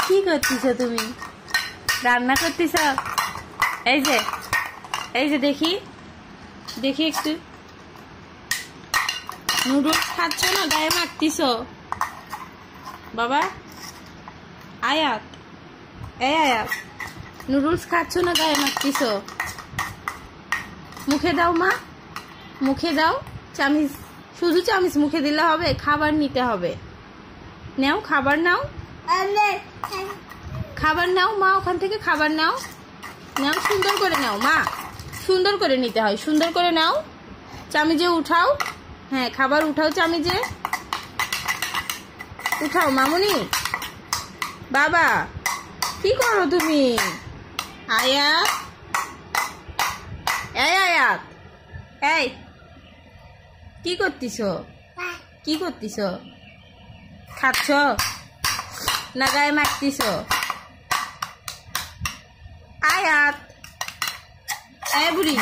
কি করতেছ তুমি? রান্না করতেছ? এই যে দেখি দেখি একটু নুডলস খাচ্ছ না, গায়ে মাখতিস বাবা? আয়াত, এই আয়াত, নুডলস খাচ্ছ না, গায়ে মাখতিস? মুখে দাও মা, মুখে দাও। চামিচ, শুধু চামিচ মুখে দিলে হবে? খাবার নিতে হবে। নাও, খাবার নাও, খাবার নাও মা, ওখান থেকে খাবার নাও। নাও, সুন্দর করে নাও মা, সুন্দর করে নিতে হয়, সুন্দর করে নাও। চামিচে উঠাও, হ্যাঁ খাবার উঠাও, চামিচে উঠাও। মামুনি, বাবা কি করো তুমি? আয়াত, এই আয়াত, এই কি করতিস? কি করতিস? খাচ্ছ না গায়ে মাখতিস? আয়াত, এই বুড়ি